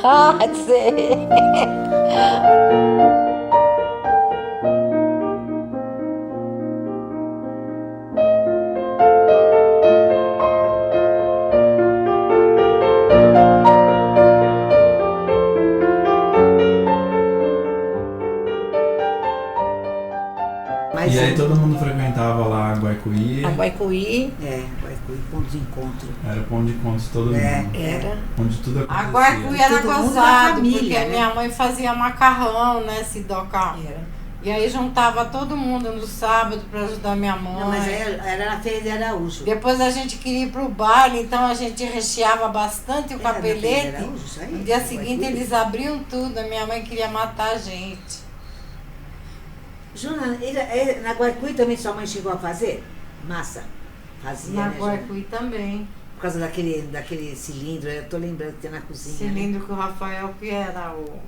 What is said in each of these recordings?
Ah, sei. E aí todo mundo frequentava lá a Guaicuí? A Guaicuí. Guaicuí, ponto de encontro. Era o ponto de encontro de todo mundo. Era. Onde tudo acontecia. A Guaicuí era Todo mundo da gozado, família, porque né? minha mãe fazia macarrão, né, Sidoca? E aí juntava todo mundo no sábado pra ajudar minha mãe. Não, mas era na Feira de Araújo. Depois a gente queria ir pro baile, então a gente recheava bastante o Era na Feira de capelete. Araújo, isso aí? No dia Na seguinte Guaicuí? eles abriam tudo, a minha mãe queria matar a gente. Juna, na Guaicuí também sua mãe chegou a fazer? Massa? Fazia, Na né, Juna? Guaicuí também. Por causa daquele cilindro, eu tô lembrando que tem na cozinha. né? Cilindro que o Rafael que era o...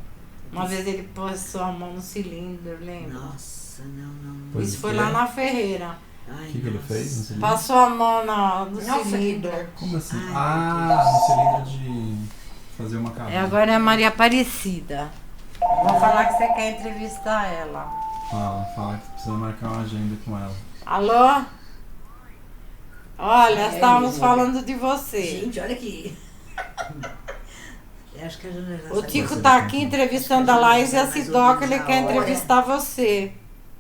Uma vez ele passou a mão no cilindro, lembra? Nossa, não. Pois Isso foi é. lá na Ferreira. Ai, O que ele nossa. fez no cilindro? Passou a mão no Nossa, cilindro. Como assim? Ai, No cilindro de fazer o macarrão. Agora é a Maria Aparecida. Vou falar que você quer entrevistar ela. Fala que precisa marcar uma agenda com ela. Alô? Olha, estávamos falando de você. Gente, olha aqui. Eu acho que a Juna já O sabe. Tico tá aqui entrevistando a Laís e a Sidoca, ele quer entrevistar você.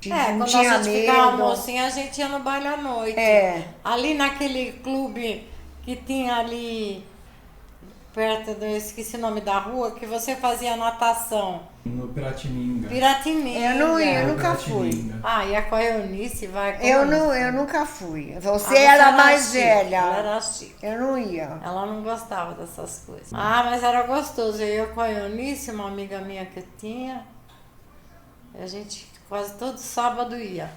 Não Quando a tinha gente ficava medo. mocinha, a gente ia no baile à noite. Ali naquele clube que tinha ali perto do, eu esqueci o nome da rua, que você fazia natação. No Piratininga. Piratininga. Eu não ia, eu nunca fui. Piratininga. Ah, e a Coionice vai. Eu nunca fui. Você Você era mais chique, Ela velha. era chique. Eu não ia. Ela não gostava dessas coisas. Ah, mas era gostoso. Eu com a Eunice, uma amiga minha que eu tinha, a gente quase todo sábado ia.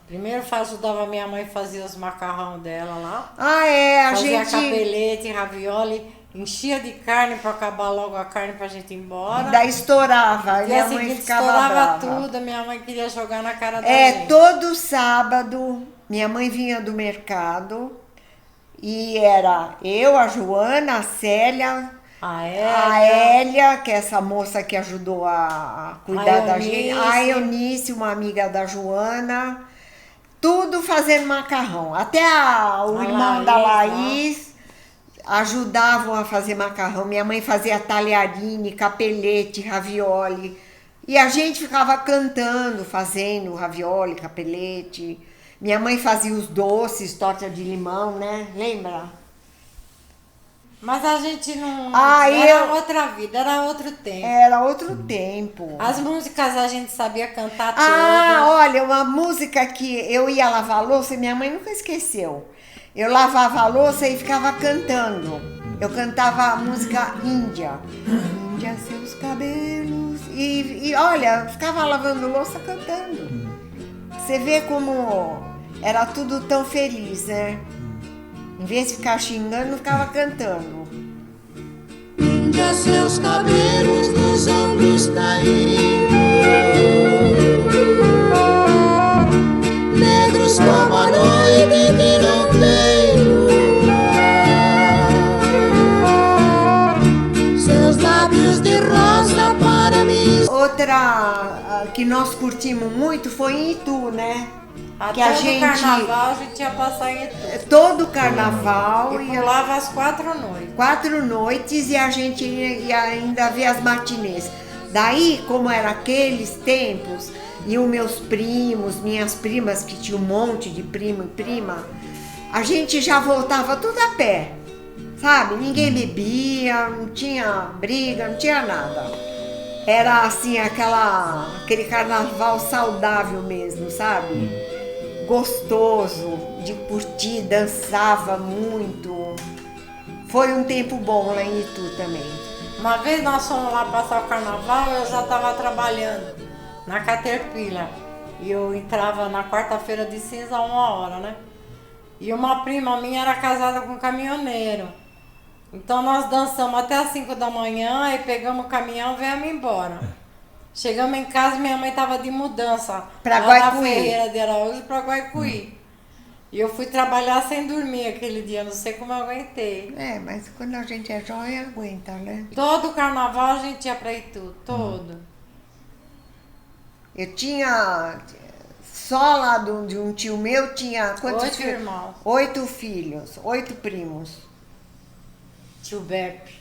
Primeiro ajudava minha mãe a fazer os macarrão dela lá. A Fazia gente. capelete, ravioli, enchia de carne pra acabar logo a carne pra gente ir embora. Daí estourava. No Minha dia mãe seguinte ficava estourava brava. tudo, minha mãe queria jogar na cara da gente. Todo sábado, minha mãe vinha do mercado e era eu, a Joana, a Célia, Ah, a é? Hélia, que é essa moça que ajudou a cuidar da gente, a Eunice, uma amiga da Joana, tudo fazendo macarrão. Até o irmão da Laís ajudavam a fazer macarrão. Minha mãe fazia talharine, capelete, ravioli. E a gente ficava cantando, fazendo ravioli, capelete. Minha mãe fazia os doces, torta de limão, né? Lembra? Mas a gente não. Ah, era outra vida, era outro tempo. Era outro tempo. As músicas a gente sabia cantar Ah, todas. olha, uma música que eu ia lavar a louça e minha mãe nunca esqueceu. Eu lavava a louça e ficava cantando. Eu cantava a música Índia. Índia, seus cabelos. E olha, ficava lavando louça cantando. Você vê como era tudo tão feliz, né? Em vez de ficar xingando, ficava cantando. Índia, seus cabelos dos ombros caídos, negros como a noite que não tem lua, seus lábios de rosa para mim. Outra que nós curtimos muito foi em Itu, né? Até que a no gente- carnaval a gente ia passar em Itu. Todo carnaval E ia pulava as 4 noites. 4 noites e a gente ia ainda ver as matinês. Daí, como era aqueles tempos, e os meus primos, minhas primas, que tinha um monte de primo e prima, a gente já voltava tudo a pé, sabe? Ninguém bebia, não tinha briga, não tinha nada. Era assim, aquele carnaval saudável mesmo, sabe? Gostoso de curtir, dançava muito. Foi um tempo bom lá em Itu também. Uma vez nós fomos lá passar o carnaval, eu já estava trabalhando na Caterpillar. E eu entrava na quarta-feira de cinza a 1h, né? E uma prima minha era casada com um caminhoneiro. Então nós dançamos até as 5 da manhã e pegamos o caminhão e viemos embora. Chegamos em casa, minha mãe estava de mudança. Pra lá da Guaicuí. Ferreira de Araújo para Guaicuí. E eu fui trabalhar sem dormir aquele dia, não sei como eu aguentei. Mas quando a gente é jovem, aguenta, né? Todo carnaval a gente ia pra Itu, todo. Eu tinha, só lá de um tio meu, tinha quantos 8 filhos? irmãos. 8 filhos, 8 primos. Tio Beppe.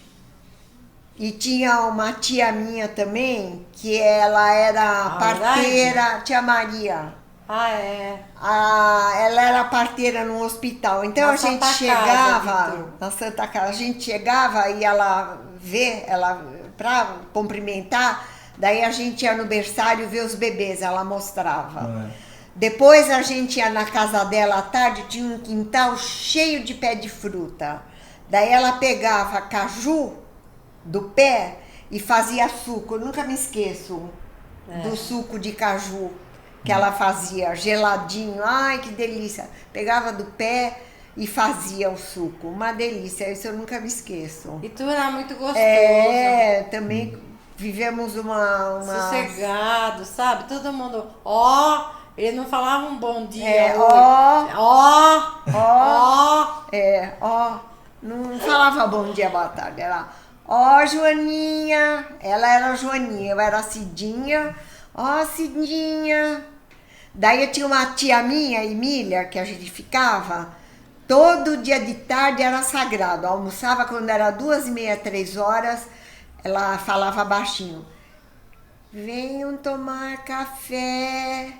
E tinha uma tia minha também, que ela era parteira, tia Maria. Ah, é. Ela era parteira num hospital. Então Na a gente Santa chegava, Casa, na Santa Casa, a gente chegava e ela pra cumprimentar, daí a gente ia no berçário ver os bebês, ela mostrava. Depois a gente ia na casa dela à tarde, tinha um quintal cheio de pé de fruta. Daí ela pegava caju do pé e fazia suco. Eu nunca me esqueço do suco de caju que ela fazia, geladinho. Ai, que delícia. Pegava do pé e fazia o suco. Uma delícia, isso eu nunca me esqueço. E tu era muito gostoso. Também vivemos uma... Sossegado, sabe? Todo mundo, ele não falava um bom dia. Não falava bom dia, boa tarde, era Joaninha, ela era Joaninha, eu era Cidinha, Cidinha. Daí eu tinha uma tia minha, Emília, que a gente ficava, todo dia de tarde era sagrado, almoçava quando era 2h30, 3h, ela falava baixinho, venham tomar café.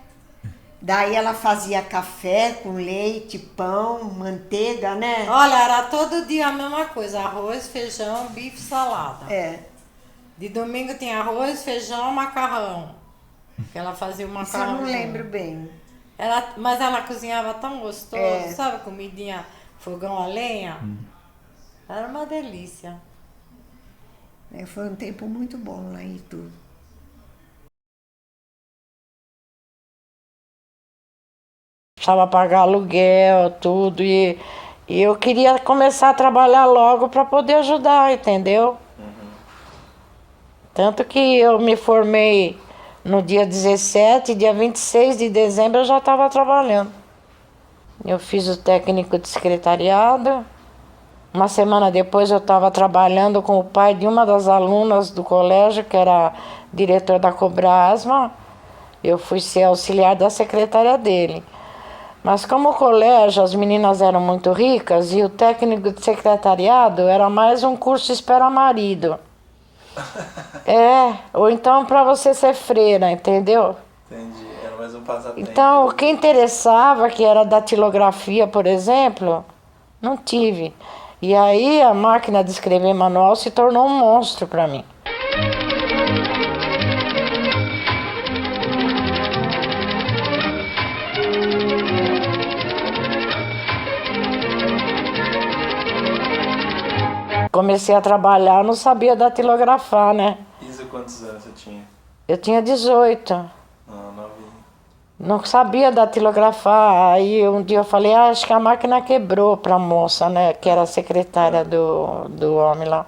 Daí ela fazia café com leite, pão, manteiga, né? Olha, era todo dia a mesma coisa, arroz, feijão, bife, salada. De domingo tinha arroz, feijão, macarrão. Que ela fazia o macarrão. Isso eu não lembro bem. Mas ela cozinhava tão gostoso, sabe? Comidinha, fogão a lenha. Era uma delícia. Foi um tempo muito bom lá em Itu. Precisava pagar aluguel, tudo, e eu queria começar a trabalhar logo para poder ajudar, entendeu? Tanto que eu me formei no dia 17, dia 26 de dezembro eu já estava trabalhando. Eu fiz o técnico de secretariado. Uma semana depois eu estava trabalhando com o pai de uma das alunas do colégio, que era diretor da Cobrasma. Eu fui ser auxiliar da secretária dele. Mas como o colégio, as meninas eram muito ricas e o técnico de secretariado era mais um curso espera-marido. Ou então para você ser freira, entendeu? Entendi, era mais um passatempo. Então, o que interessava, que era datilografia, por exemplo, não tive. E aí a máquina de escrever manual se tornou um monstro para mim. Comecei a trabalhar, não sabia datilografar, né? Isso, quantos anos você tinha? Eu tinha 18. Novinho. Não sabia datilografar. Aí um dia eu falei, acho que a máquina quebrou pra moça, né? Que era a secretária do homem lá.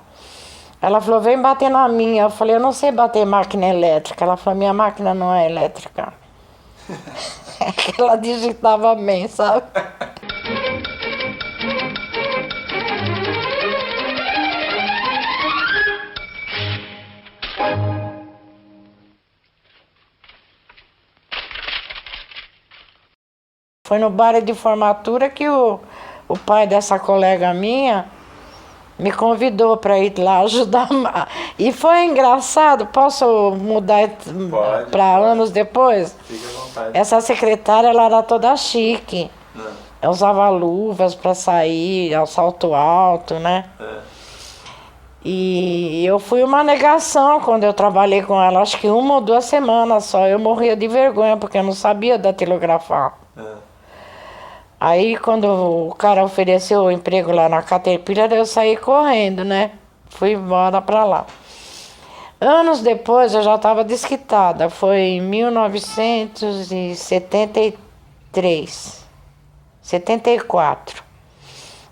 Ela falou, vem bater na minha. Eu falei, eu não sei bater máquina elétrica. Ela falou, minha máquina não é elétrica. Ela digitava bem, sabe? Foi no baile de formatura que o pai dessa colega minha me convidou para ir lá ajudar. E foi engraçado, posso mudar para anos depois? Fique à vontade. Essa secretária, ela era toda chique. Eu usava luvas para sair, ao salto alto, né? E eu fui uma negação quando eu trabalhei com ela, acho que 1 ou 2 semanas só. Eu morria de vergonha porque eu não sabia datilografar. Aí quando o cara ofereceu o emprego lá na Caterpillar, eu saí correndo, né? Fui embora pra lá. Anos depois eu já estava desquitada, foi em 1973, 74.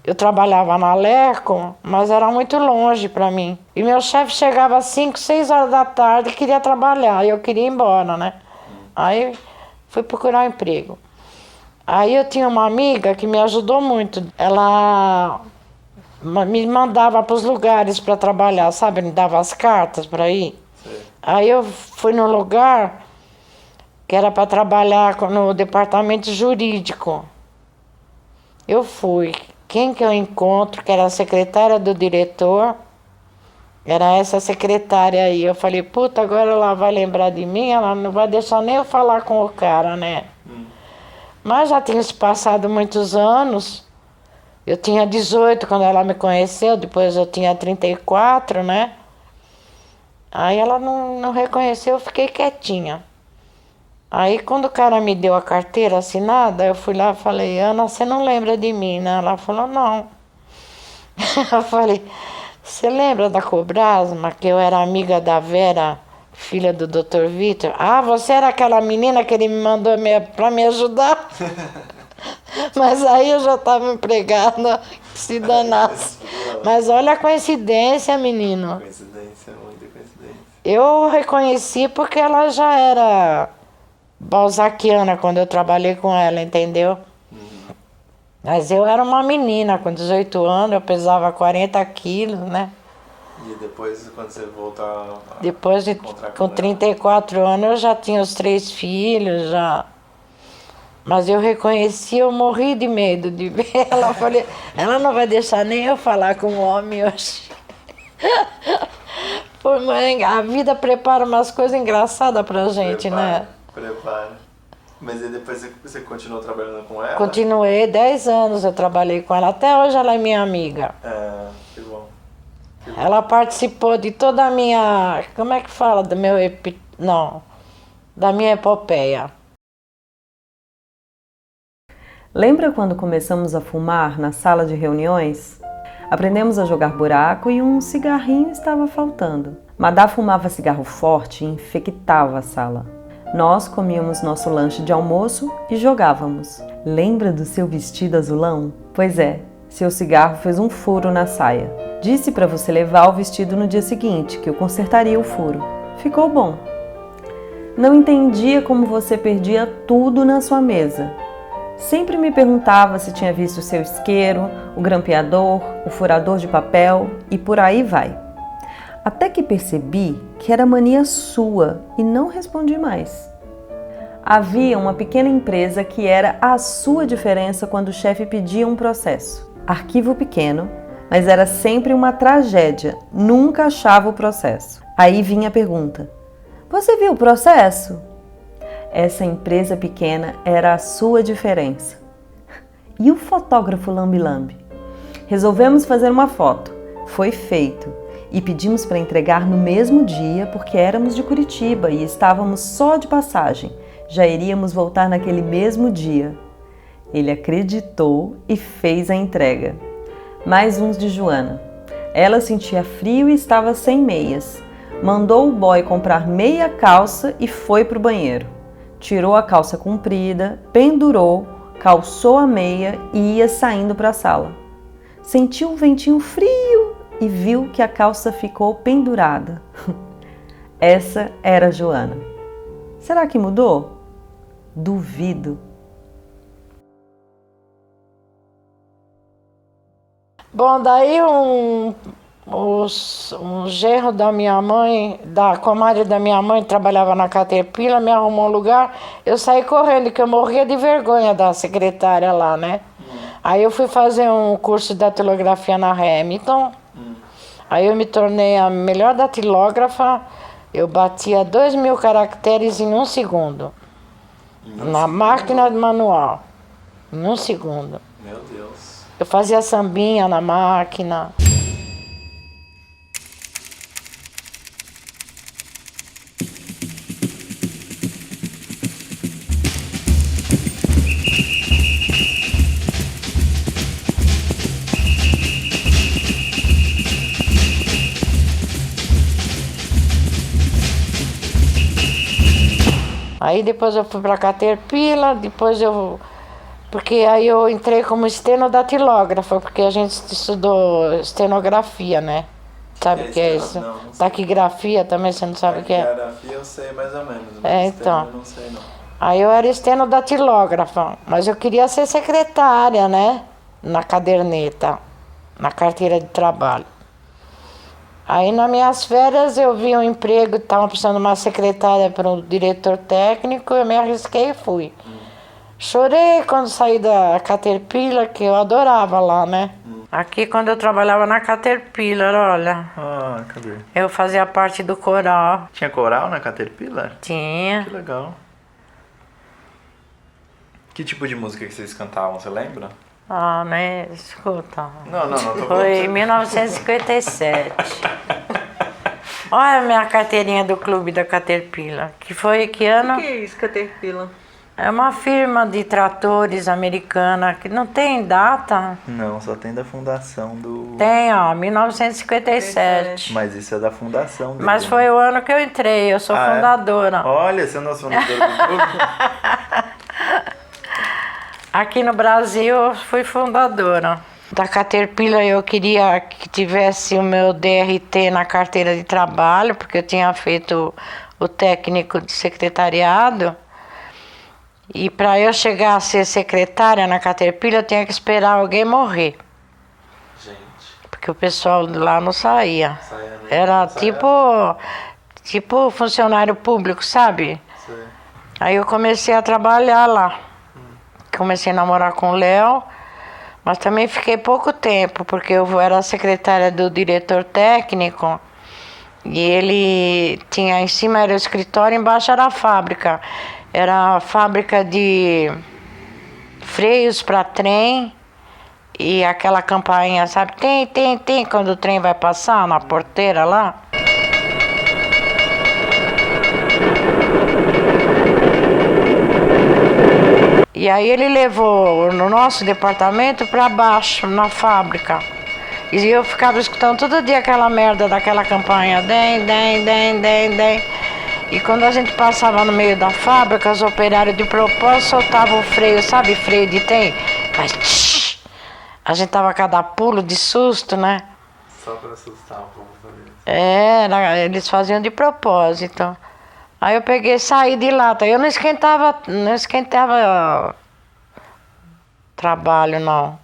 Eu trabalhava na Leco, mas era muito longe para mim. E meu chefe chegava às 5, 6 horas da tarde e queria trabalhar, e eu queria ir embora, né? Aí fui procurar um emprego. Aí eu tinha uma amiga que me ajudou muito. Ela me mandava para os lugares para trabalhar, sabe? Me dava as cartas para ir. Sim. Aí eu fui no lugar que era para trabalhar no departamento jurídico. Eu fui. Quem que eu encontro, que era a secretária do diretor, era essa secretária aí. Eu falei, puta, agora ela vai lembrar de mim, ela não vai deixar nem eu falar com o cara, né? Mas já tinha se passado muitos anos. Eu tinha 18 quando ela me conheceu, depois eu tinha 34, né? Aí ela não reconheceu, eu fiquei quietinha. Aí quando o cara me deu a carteira assinada, eu fui lá e falei, Ana, você não lembra de mim, né? Ela falou, não. Eu falei, você lembra da Cobrasma, que eu era amiga da Vera, filha do Dr. Vitor? Ah, você era aquela menina que ele me mandou para me ajudar? Mas aí eu já estava empregada, se danasse. Mas olha a coincidência, menino. Coincidência, muita coincidência. Eu reconheci porque ela já era balzaquiana quando eu trabalhei com ela, entendeu? Mas eu era uma menina, com 18 anos, eu pesava 40 quilos, né? E depois, quando você voltar depois com 34 anos, eu já tinha os 3 filhos, já. Mas eu reconheci, eu morri de medo de ver ela. Falei, ela não vai deixar nem eu falar com o homem hoje. Pô, mãe, a vida prepara umas coisas engraçadas pra gente, né? Prepara. Mas aí depois você continuou trabalhando com ela? Continuei, 10 anos eu trabalhei com ela. Até hoje ela é minha amiga. Que bom. Ela participou de toda a minha... Como é que fala? Do meu... Não. Da minha epopeia. Lembra quando começamos a fumar na sala de reuniões? Aprendemos a jogar buraco e um cigarrinho estava faltando. Madá fumava cigarro forte e infectava a sala. Nós comíamos nosso lanche de almoço e jogávamos. Lembra do seu vestido azulão? Pois é, seu cigarro fez um furo na saia. Disse para você levar o vestido no dia seguinte, que eu consertaria o furo. Ficou bom. Não entendia como você perdia tudo na sua mesa. Sempre me perguntava se tinha visto o seu isqueiro, o grampeador, o furador de papel e por aí vai. Até que percebi que era mania sua e não respondi mais. Havia uma pequena empresa que era a sua diferença quando o chefe pedia um processo. Arquivo pequeno, mas era sempre uma tragédia, nunca achava o processo. Aí vinha a pergunta, você viu o processo? Essa empresa pequena era a sua diferença. E o fotógrafo lambe-lambe? Resolvemos fazer uma foto. Foi feito. E pedimos para entregar no mesmo dia porque éramos de Curitiba e estávamos só de passagem. Já iríamos voltar naquele mesmo dia. Ele acreditou e fez a entrega. Mais uns de Joana. Ela sentia frio e estava sem meias. Mandou o boy comprar meia calça e foi para o banheiro. Tirou a calça comprida, pendurou, calçou a meia e ia saindo para a sala. Sentiu um ventinho frio e viu que a calça ficou pendurada. Essa era a Joana. Será que mudou? Duvido. Bom, daí um genro da minha mãe, da comadre da minha mãe, trabalhava na Caterpillar, me arrumou um lugar, eu saí correndo, que eu morria de vergonha da secretária lá, né? Aí eu fui fazer um curso de datilografia na Hamilton, aí eu me tornei a melhor datilógrafa, eu batia 2.000 caracteres em 1 segundo, na máquina manual, em 1 segundo. Meu Deus. Eu fazia sambinha na máquina. Aí depois eu fui para Caterpillar, porque aí eu entrei como estenodatilógrafa, porque a gente estudou estenografia, né? Sabe o que é isso? Não, taquigrafia também, você não sabe o que é? Taquigrafia eu sei mais ou menos, mas então. Eu não sei não. Aí eu era estenodatilógrafa, mas eu queria ser secretária, né? Na caderneta, na carteira de trabalho. Aí nas minhas férias eu vi um emprego, estava precisando de uma secretária para um diretor técnico, eu me arrisquei e fui. Chorei quando saí da Caterpillar, que eu adorava lá, né? Aqui quando eu trabalhava na Caterpillar, olha. Ah, cadê? Eu fazia parte do coral. Tinha coral na Caterpillar? Tinha. Que legal. Que tipo de música que vocês cantavam, você lembra? Ah, né? Escuta. Não, tô Foi em 1957. Olha a minha carteirinha do clube da Caterpillar. Que foi que ano? O que é isso, Caterpillar? É uma firma de tratores americana que não tem data. Não, só tem da fundação do... Tem, ó, 1957. Mas isso é da fundação dele. Mas foi o ano que eu entrei, eu sou fundadora. Olha, você é nosso fundadora do clube? Aqui no Brasil eu fui fundadora. Da Caterpillar eu queria que tivesse o meu DRT na carteira de trabalho, porque eu tinha feito o técnico de secretariado. E para eu chegar a ser secretária na Caterpillar, eu tinha que esperar alguém morrer. Gente. Porque o pessoal lá não saía. Saia, né? Era Saia. tipo funcionário público, sabe? Sei. Aí eu comecei a trabalhar lá. Comecei a namorar com o Léo, mas também fiquei pouco tempo, porque eu era secretária do diretor técnico. E ele tinha em cima era o escritório, embaixo era a fábrica. Era a fábrica de freios para trem e aquela campainha, sabe? Tem, quando o trem vai passar na porteira lá. E aí ele levou no nosso departamento para baixo, na fábrica. E eu ficava escutando todo dia aquela merda daquela campainha. Dem. E quando a gente passava no meio da fábrica, os operários de propósito soltavam o freio, sabe freio de trem? Mas tsh, a gente tava a cada pulo de susto, né? Só pra assustar o povo fazer. Eles faziam de propósito. Aí eu peguei e saí de lá. Eu não esquentava trabalho, não.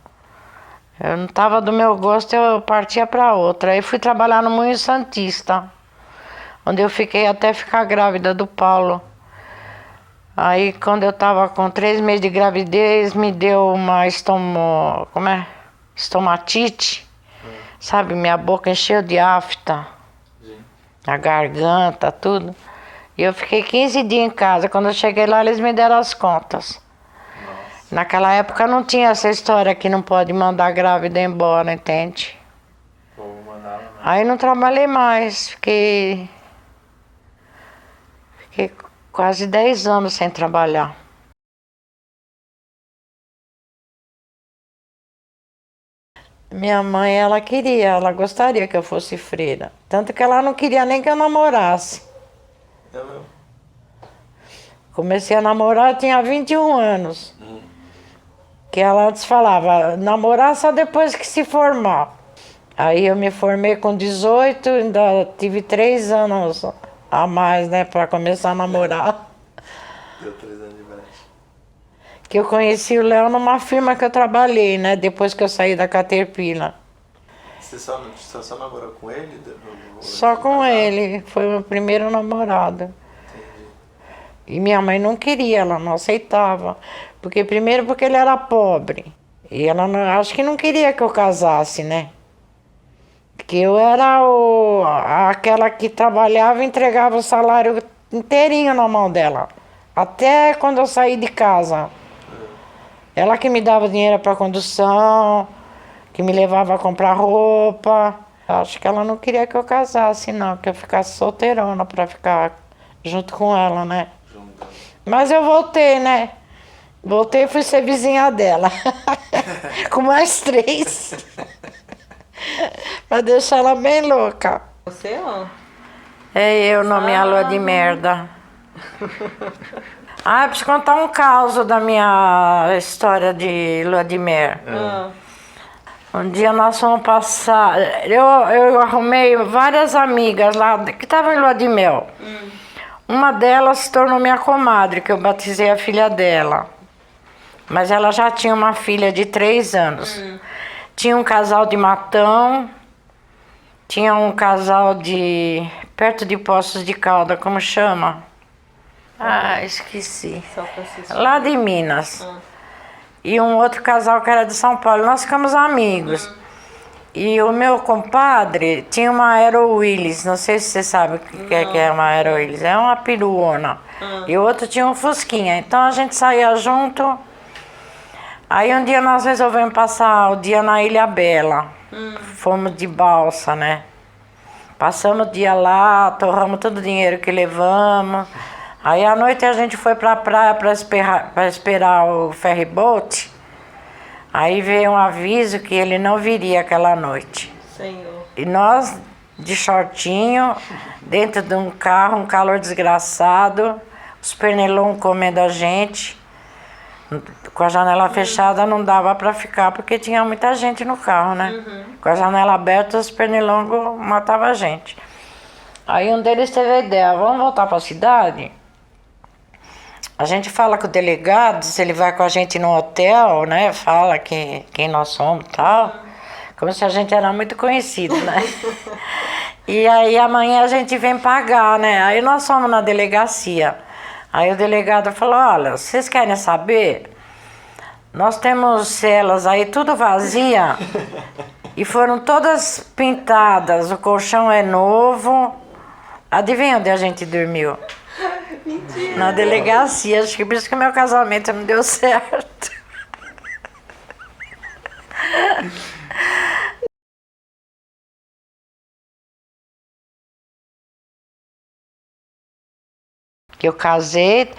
Eu não tava do meu gosto, eu partia para outra. Aí fui trabalhar no Moinho Santista, onde eu fiquei até ficar grávida do Paulo. Aí quando eu tava com 3 meses de gravidez, me deu uma estomatite. Sabe, minha boca encheu de afta. A garganta, tudo. E eu fiquei 15 dias em casa. Quando eu cheguei lá, eles me deram as contas. Nossa. Naquela época não tinha essa história que não pode mandar grávida embora, entende? Aí não trabalhei mais. Fiquei quase 10 anos sem trabalhar. Minha mãe, ela gostaria que eu fosse freira. Tanto que ela não queria nem que eu namorasse. Comecei a namorar, eu tinha 21 anos. Que ela antes falava, namorar só depois que se formar. Aí eu me formei com 18, ainda tive 3 anos a mais, né, para começar a namorar. Deu 3 anos de brecha. Que eu conheci o Léo numa firma que eu trabalhei, né, depois que eu saí da Caterpillar. Você só namorou com ele? Só com ele, foi o meu primeiro namorado. Entendi. E minha mãe não queria, ela não aceitava. Porque ele era pobre. E ela acho que não queria que eu casasse, né? Porque eu era aquela que trabalhava e entregava o salário inteirinho na mão dela. Até quando eu saí de casa. Ela que me dava dinheiro para condução, que me levava a comprar roupa. Acho que ela não queria que eu casasse, não, que eu ficasse solteirona para ficar junto com ela, né? Mas eu voltei, né? Voltei e fui ser vizinha dela. Com mais 3. Pra deixar ela bem louca. Você, ó. É eu, na minha lua de merda. Eu preciso contar um caso da minha história de lua de mel. Um dia nós fomos passar. Eu arrumei várias amigas lá que estavam em lua de mel. Uma delas se tornou minha comadre, que eu batizei a filha dela. Mas ela já tinha uma filha de 3 anos. Tinha um casal de Matão, tinha um casal de... perto de Poços de Caldas, como chama? Ah, esqueci. Lá de Minas. E um outro casal que era de São Paulo. Nós ficamos amigos. E o meu compadre tinha uma Aero Willis. Não sei se você sabe o que é uma Aero Willis. É uma peruona. E o outro tinha um Fusquinha. Então a gente saía junto. Aí um dia nós resolvemos passar o dia na Ilha Bela. Fomos de balsa, né? Passamos o dia lá, torramos todo o dinheiro que levamos. Aí à noite a gente foi pra praia pra esperar o ferry-boat. Aí veio um aviso que ele não viria aquela noite. Senhor. E nós, de shortinho, dentro de um carro, um calor desgraçado, os pernilongos comendo a gente. Com a janela fechada não dava pra ficar, porque tinha muita gente no carro, né? Com a janela aberta, os pernilongos matavam a gente. Aí um deles teve a ideia, vamos voltar pra cidade? A gente fala com o delegado, se ele vai com a gente no hotel, né? Fala quem nós somos e tal. Como se a gente era muito conhecido, né? E aí amanhã a gente vem pagar, né? Aí nós fomos na delegacia. Aí o delegado falou, olha, vocês querem saber? Nós temos celas aí tudo vazia e foram todas pintadas, o colchão é novo. Adivinha onde a gente dormiu? Mentira. Na delegacia, acho que por isso que meu casamento não deu certo. Que eu casei,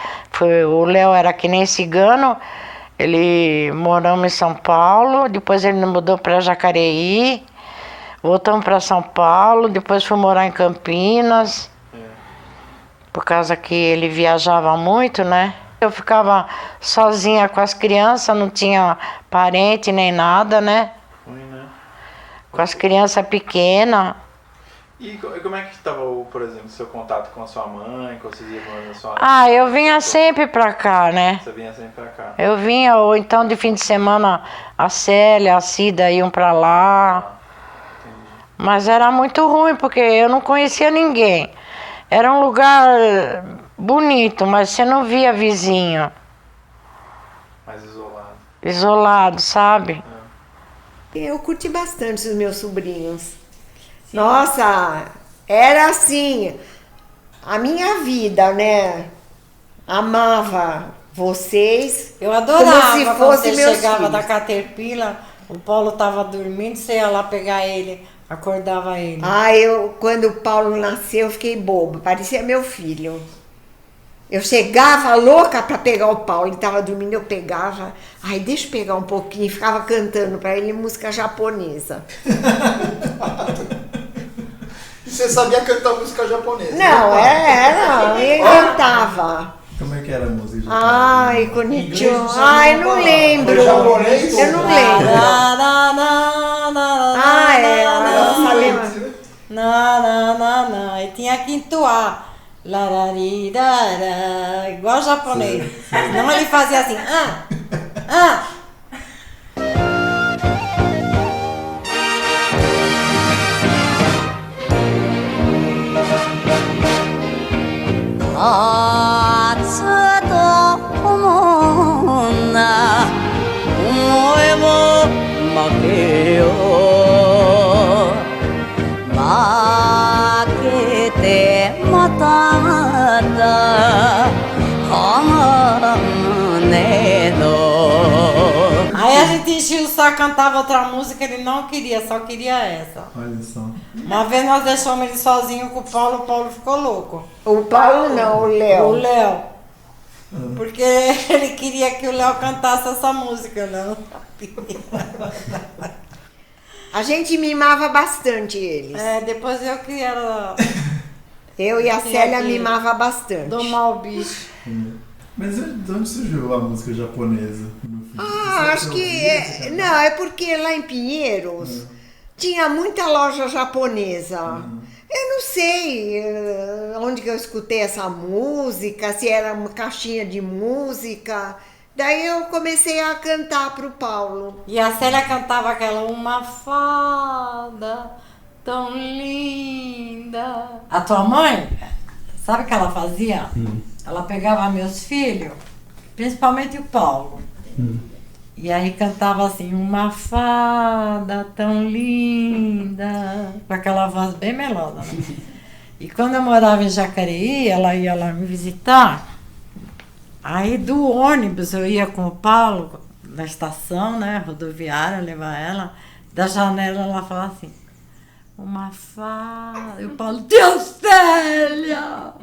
o Léo era que nem cigano, ele moramos em São Paulo, depois ele mudou para Jacareí, voltamos para São Paulo, depois fui morar em Campinas. Por causa que ele viajava muito, né? Eu ficava sozinha com as crianças, não tinha parente nem nada, né? Com as crianças pequenas. E como é que estava, por exemplo, o seu contato com a sua mãe, com os seus irmãos da sua mãe? Ah, eu vinha sempre pra cá, né? Você vinha sempre pra cá? Eu vinha, ou então de fim de semana a Célia, a Cida iam pra lá. Mas era muito ruim, porque eu não conhecia ninguém. Era um lugar bonito, mas você não via vizinho. Mais isolado. Isolado, sabe? Eu curti bastante os meus sobrinhos. Nossa, era assim, a minha vida, né? Amava vocês. Eu adorava como se quando fosse você meus chegava filhos. da Caterpillar, o Paulo tava dormindo, você ia lá pegar ele, acordava ele. Ah, quando o Paulo nasceu, eu fiquei boba, parecia meu filho. Eu chegava louca para pegar o Paulo, ele tava dormindo, eu pegava, ai, deixa eu pegar um pouquinho, ficava cantando para ele música japonesa. E você sabia cantar música japonesa? Não, não, ele cantava. Como é que era a música japonesa? Ai, konnichiwa. Ai, não lembro. Foi japonês? Eu não lembro. Ah, é, nossa, lembra. E tinha que entoar. Lararirara, igual japonês. Senão ele fazia assim. Aí a gente enchia o saco, cantava outra música, ele não queria, só queria essa. Olha só. Uma vez nós deixamos ele sozinho com o Paulo ficou louco. O Paulo não, o Léo. O Léo. Porque ele queria que o Léo cantasse essa música, não. A gente mimava bastante eles. É, depois eu que era... Eu e a Célia mimava bastante. Domar o bicho. Mas de onde surgiu a música japonesa? Ah, acho que... Não, é porque lá em Pinheiros tinha muita loja japonesa. Eu não sei onde que eu escutei essa música, se era uma caixinha de música. Daí eu comecei a cantar pro Paulo. E a Célia cantava aquela Uma Fada Tão Linda. A tua mãe, sabe o que ela fazia? Ela pegava meus filhos, principalmente o Paulo. E aí cantava assim, uma fada tão linda, com aquela voz bem melosa, né? E quando eu morava em Jacareí, ela ia lá me visitar. Aí do ônibus eu ia com o Paulo na estação, né, rodoviária, levar ela. Da janela ela falava assim, uma fada. E o Paulo, Tia Célia!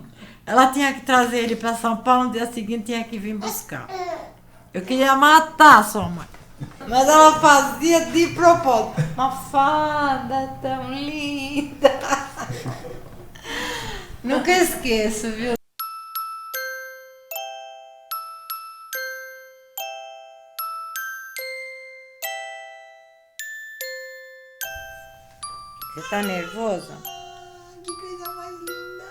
Ela tinha que trazer ele para São Paulo, no dia seguinte tinha que vir buscar. Eu queria matar a sua mãe. Mas ela fazia de propósito. Uma fada tão linda. Nunca esqueço, viu? Você tá nervoso? Que coisa mais linda.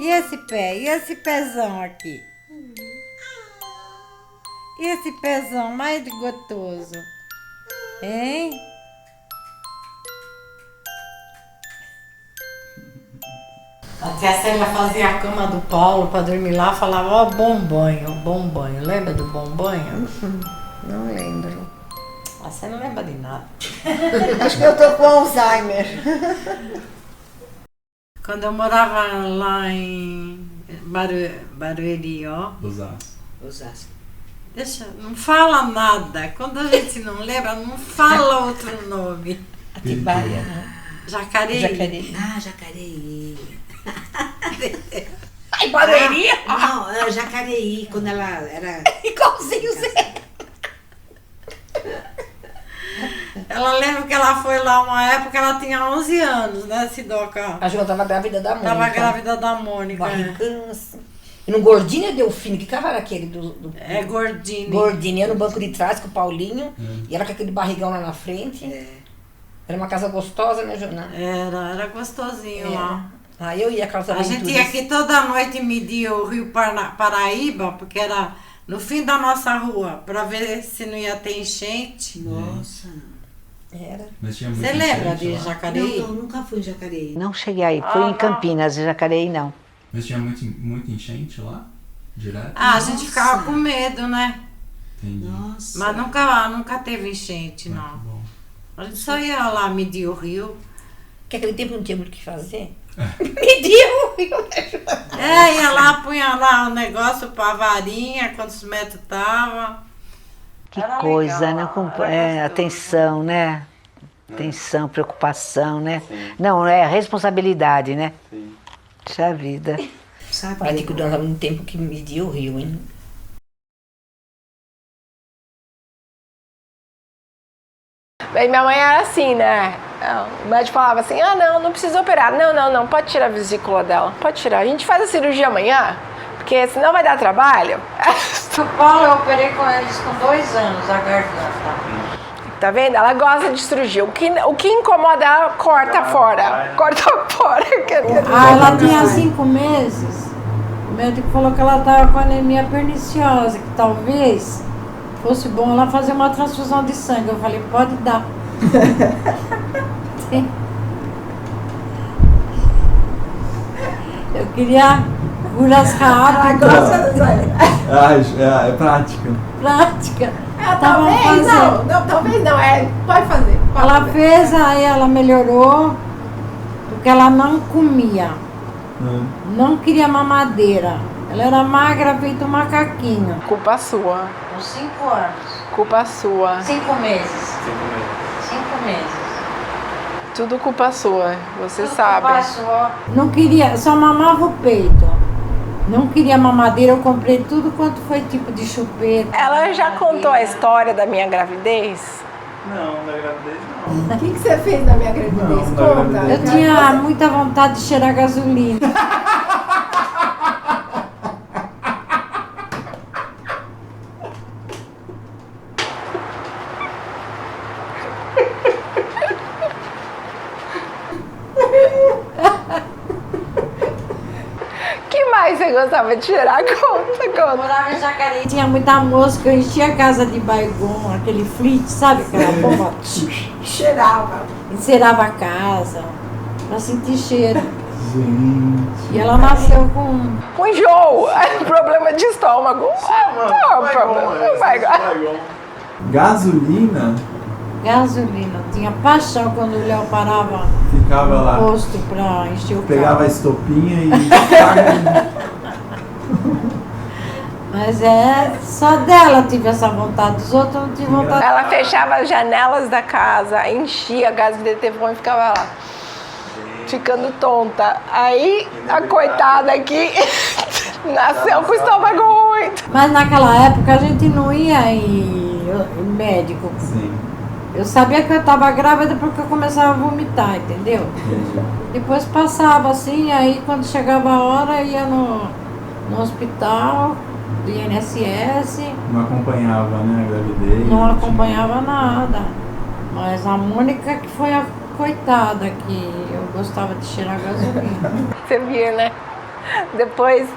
E esse pé? E esse pezão aqui? E esse pezão mais gostoso? Hein? A tia Célia fazia a cama do Paulo pra dormir lá, falava, ó, bom banho, bom banho. Lembra do bom banho? Não lembro. Você não lembra de nada. Acho que eu tô com Alzheimer. Quando eu morava lá em Barueri, ó. Osasco. Deixa, não fala nada. Quando a gente não lembra, não fala outro nome. Atibaia, né? Jacareí. Ah, Jacareí. Ai, Barueri? Não, era Jacareí, quando ela era... Igualzinho você. Ela lembra que ela foi lá uma época, ela tinha 11 anos, né, Sidoca? A Ju tava grávida da Mônica. Tava grávida da Mônica. Barrigão, assim. E no Gordini Delfino, que carro era aquele do É Gordini. Gordini, eu no banco de trás com o Paulinho, e ela com aquele barrigão lá na frente. Era uma casa gostosa, né, Jona? Era gostosinho lá. Aí eu ia aquelas A gente ia aqui toda noite medir o Rio Paraíba, porque era no fim da nossa rua, pra ver se não ia ter enchente. Nossa. Era. Você lembra de Jacareí? Não, nunca fui em Jacareí. Não cheguei aí, fui em Campinas, em Jacareí não. Mas tinha muito enchente lá? Direto? A gente ficava com medo, né? Entendi. Nossa. Mas nunca teve enchente, não. Bom. A gente só ia lá medir o rio. Porque aquele tempo não tinha muito o que fazer. Media o rio, né? Ia lá, punha lá o negócio pra varinha, quantos metros tava. Que Era coisa, legal, né? era gostoso. Atenção, né? Atenção, preocupação, né? Não, é responsabilidade, né? Puxa vida. Sabe? Olha que nós estávamos no tempo que media o rio, hein? Bem, minha mãe era assim, né? O médico falava assim, não precisa operar. Não, pode tirar a vesícula dela, pode tirar. A gente faz a cirurgia amanhã, porque senão vai dar trabalho. O Paulo, eu operei com eles com 2 anos, a garganta. Tá vendo? Ela gosta de cirurgia. O que incomoda ela, corta fora. Corta fora. Ela tinha 5 meses. O médico falou que ela estava com anemia perniciosa, que talvez fosse bom ela fazer uma transfusão de sangue. Eu falei, pode dar. Sim. Eu queria curas rápidas. É prática. Prática. Talvez não. Pode fazer. Ela fez, aí ela melhorou, porque ela não comia. Não queria mamadeira. Ela era magra, feito um macaquinho. Culpa sua. Com 5 anos. Culpa sua. 5 meses. 5 meses. Tudo culpa sua. Você Tudo sabe. culpa sua. Não queria, só mamava o peito. Não queria mamadeira, eu comprei tudo quanto foi tipo de chupeta. Ela já contou a história da minha gravidez? Não, na gravidez não. O que você fez na minha gravidez? Conta. Eu tinha muita vontade de cheirar gasolina. Ai, você gostava de cheirar? Conta. Eu morava em Jacareí, tinha muita mosca, eu enchia a casa de Baygon, aquele flit, sabe? Aquela bomba. Cheirava. Encerava a casa, pra sentir cheiro. Gente. E ela nasceu com enjoo, problema de estômago. Gasolina? Gasolina. Tinha paixão quando o Léo parava Ficava lá. no posto pra encher o carro. Pegava a estopinha e... Mas só dela tive essa vontade, dos outros não tive vontade. Ela fechava as janelas da casa, enchia a casa de telefone e ficava lá, ficando tonta. Aí a coitada aqui nasceu com o estômago ruim. Mas naquela época a gente não ia em médico. Sim. Eu sabia que eu estava grávida porque eu começava a vomitar, entendeu? Depois passava assim, aí quando chegava a hora ia no hospital do INSS. Não acompanhava, né, a gravidez? Não acompanhava nada. Mas a Mônica que foi a coitada, que eu gostava de cheirar gasolina. Você viu, né? Depois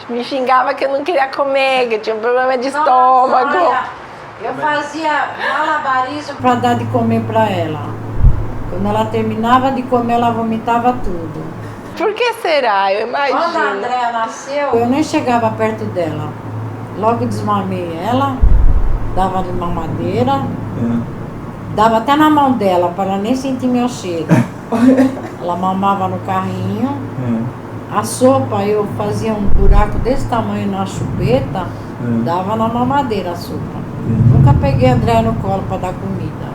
me xingava que eu não queria comer, que eu tinha um problema de estômago. Olha, eu fazia malabarismo para dar de comer para ela. Quando ela terminava de comer, ela vomitava tudo. Por que será? Eu imagino. Quando a Andréa nasceu, eu nem chegava perto dela. Logo desmamei ela, dava de mamadeira, dava até na mão dela para ela nem sentir meu cheiro. Ela mamava no carrinho. A sopa eu fazia um buraco desse tamanho na chupeta, dava na mamadeira a sopa. Nunca peguei a Andréa no colo para dar comida.